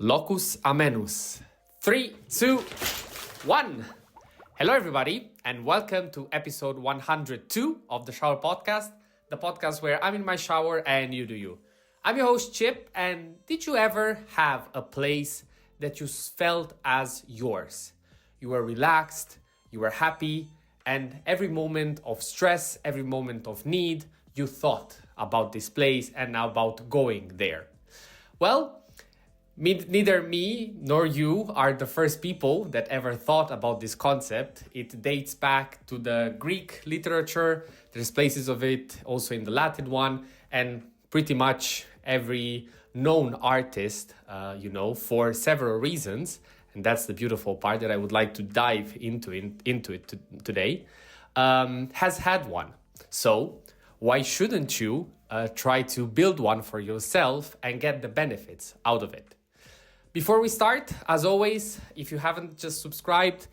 Locus Amoenus. 3, 2, 1. Hello, everybody, and welcome to episode 102 of the Shower Podcast, the podcast where I'm in my shower and you do you. I'm your host, Chip, and did you ever have a place that you felt as yours? You were relaxed, you were happy, and every moment of stress, every moment of need, you thought about this place and about going there. Well, neither me nor you are the first people that ever thought about this concept. It dates back to the Greek literature. There's places of it also in the Latin one, and pretty much every known artist, for several reasons. And that's the beautiful part that I would like to dive into it today, has had one. So why shouldn't you try to build one for yourself and get the benefits out of it? Before we start, as always, if you haven't just subscribed,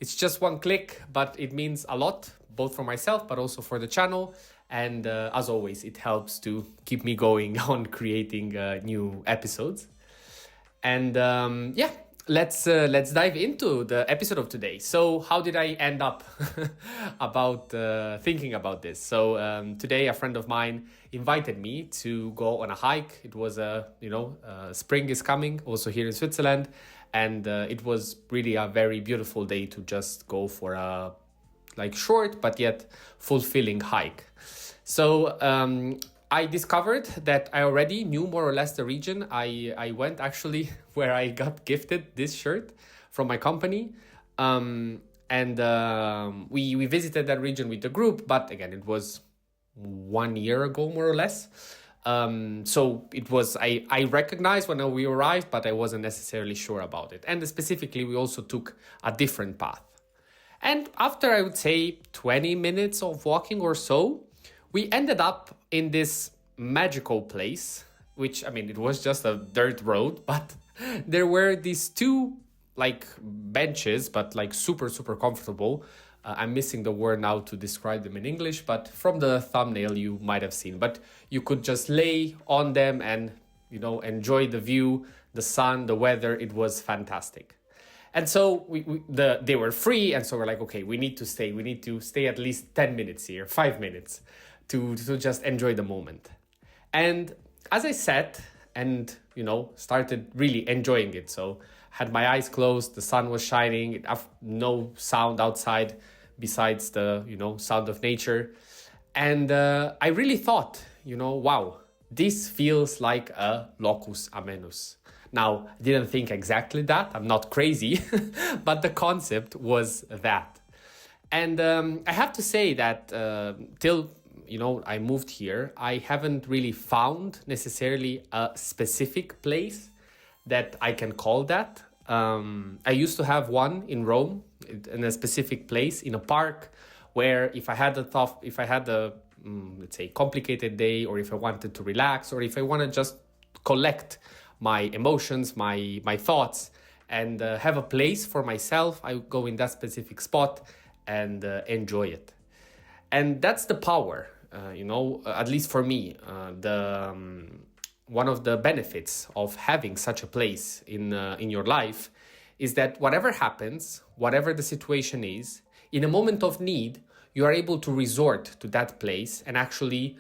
it's just one click, but it means a lot, both for myself, but also for the channel. And as always, it helps to keep me going on creating new episodes. And let's dive into the episode of today. So how did I end up about thinking about this? So today a friend of mine invited me to go on a hike. It was spring is coming also here in Switzerland, and it was really a very beautiful day to just go for a short but yet fulfilling hike. So I discovered that I already knew more or less the region. I went actually where I got gifted this shirt from my company. We visited that region with the group, but again, it was 1 year ago, more or less. So it was, I recognized when we arrived, but I wasn't necessarily sure about it. And specifically, we also took a different path. And after, I would say, 20 minutes of walking or so, we ended up in this magical place, which, it was just a dirt road, but there were these two benches, but super, super comfortable. I'm missing the word now to describe them in English, but from the thumbnail you might have seen. But you could just lay on them and, enjoy the view, the sun, the weather. It was fantastic. And so they were free, and so we're like, okay, we need to stay. We need to stay at least 10 minutes here, 5 minutes to just enjoy the moment. And as I sat and, started really enjoying it, so had my eyes closed, the sun was shining, no sound outside besides the, sound of nature. And I really thought, wow, this feels like a Locus Amoenus. Now, I didn't think exactly that. I'm not crazy, but the concept was that. And I have to say that till I moved here, I haven't really found necessarily a specific place that I can call that. I used to have one in Rome, in a specific place, in a park, where if I had a let's say, complicated day, or if I wanted to relax, or if I want to just collect my emotions, my thoughts, and have a place for myself, I go in that specific spot and enjoy it. And that's the power, at least for me, one of the benefits of having such a place in your life is that whatever happens, whatever the situation is, in a moment of need, you are able to resort to that place and actually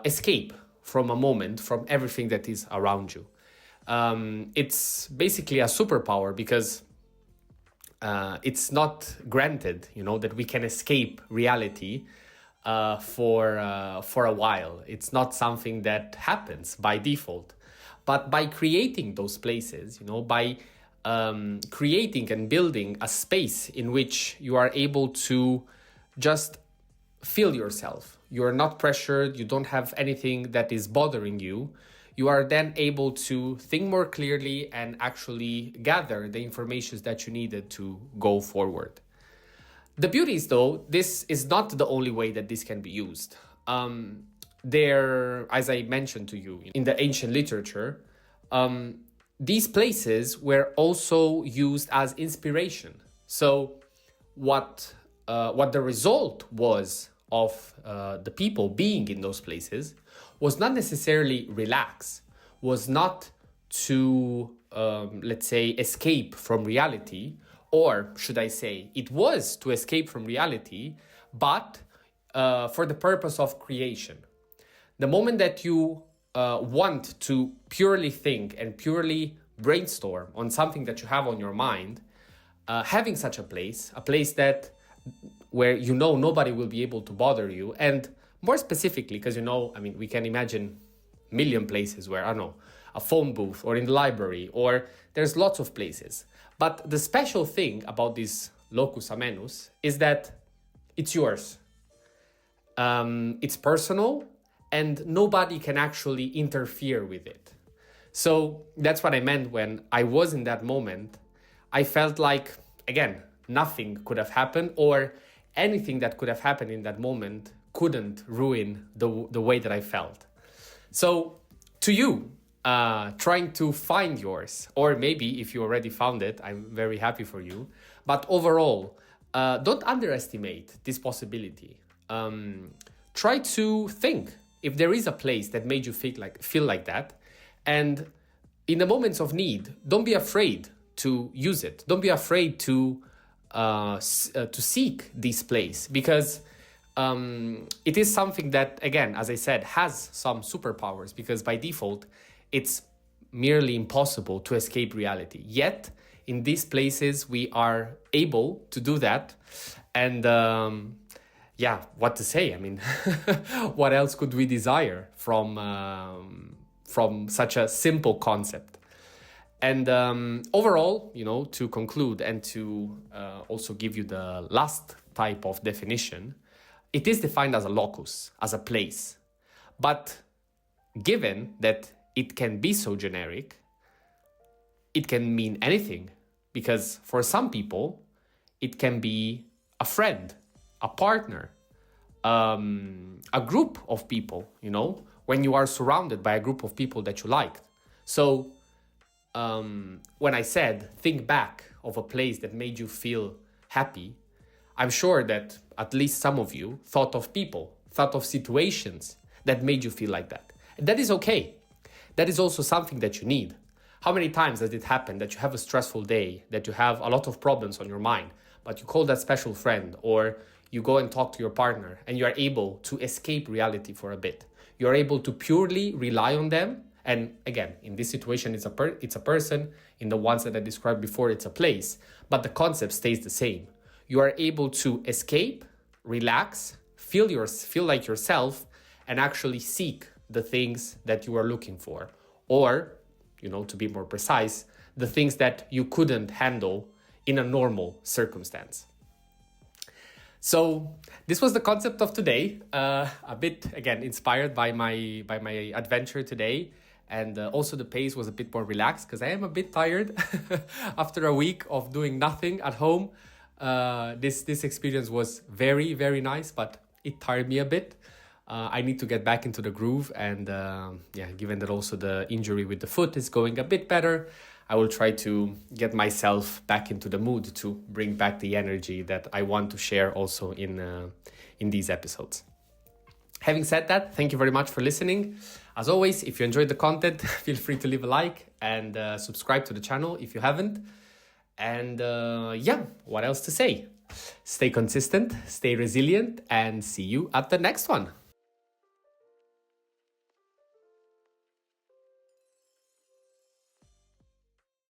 escape from a moment, from everything that is around you. It's basically a superpower because it's not granted, that we can escape reality for a while. It's not something that happens by default. But by creating those places, by creating and building a space in which you are able to just feel yourself. You are not pressured. You don't have anything that is bothering you. You are then able to think more clearly and actually gather the information that you needed to go forward. The beauty is, though, this is not the only way that this can be used. There, as I mentioned to you, in the ancient literature, these places were also used as inspiration. So what the result was of the people being in those places was not necessarily relax, was not to let's say, escape from reality, or should I say, it was to escape from reality, but for the purpose of creation. The moment that you want to purely think and purely brainstorm on something that you have on your mind, having such a place that where nobody will be able to bother you, and more specifically, because we can imagine a million places where, I don't know, a phone booth or in the library, or there's lots of places. But the special thing about this Locus Amoenus is that it's yours. It's personal, and nobody can actually interfere with it. So that's what I meant when I was in that moment. I felt like, again, nothing could have happened, or anything that could have happened in that moment couldn't ruin the way that I felt. So to you, trying to find yours, or maybe if you already found it, I'm very happy for you. But overall, don't underestimate this possibility. Try to think if there is a place that made you feel like that. And in the moments of need, don't be afraid to use it. Don't be afraid to seek this place, because it is something that, again, as I said, has some superpowers, because by default, it's merely impossible to escape reality. Yet, in these places, we are able to do that. And what to say? I mean, what else could we desire from such a simple concept? And overall, to conclude and to also give you the last type of definition, it is defined as a locus, as a place. But given that it can be so generic, it can mean anything. Because for some people, it can be a friend, a partner, a group of people, when you are surrounded by a group of people that you liked. So when I said, think back of a place that made you feel happy, I'm sure that at least some of you thought of people, thought of situations that made you feel like that. And that is okay. That is also something that you need. How many times does it happen that you have a stressful day, that you have a lot of problems on your mind, but you call that special friend, or you go and talk to your partner, and you are able to escape reality for a bit. You are able to purely rely on them. And again, in this situation, it's a person. In the ones that I described before, it's a place. But the concept stays the same. You are able to escape, relax, feel like yourself, and actually seek the things that you are looking for. Or, to be more precise, the things that you couldn't handle in a normal circumstance. So this was the concept of today, a bit, again, inspired by my adventure today. And also the pace was a bit more relaxed, because I am a bit tired after a week of doing nothing at home. This experience was very, very nice, but it tired me a bit. I need to get back into the groove, and given that also the injury with the foot is going a bit better, I will try to get myself back into the mood to bring back the energy that I want to share also in these episodes. Having said that, thank you very much for listening. As always, if you enjoyed the content, feel free to leave a like and subscribe to the channel if you haven't. And what else to say? Stay consistent, stay resilient, and see you at the next one.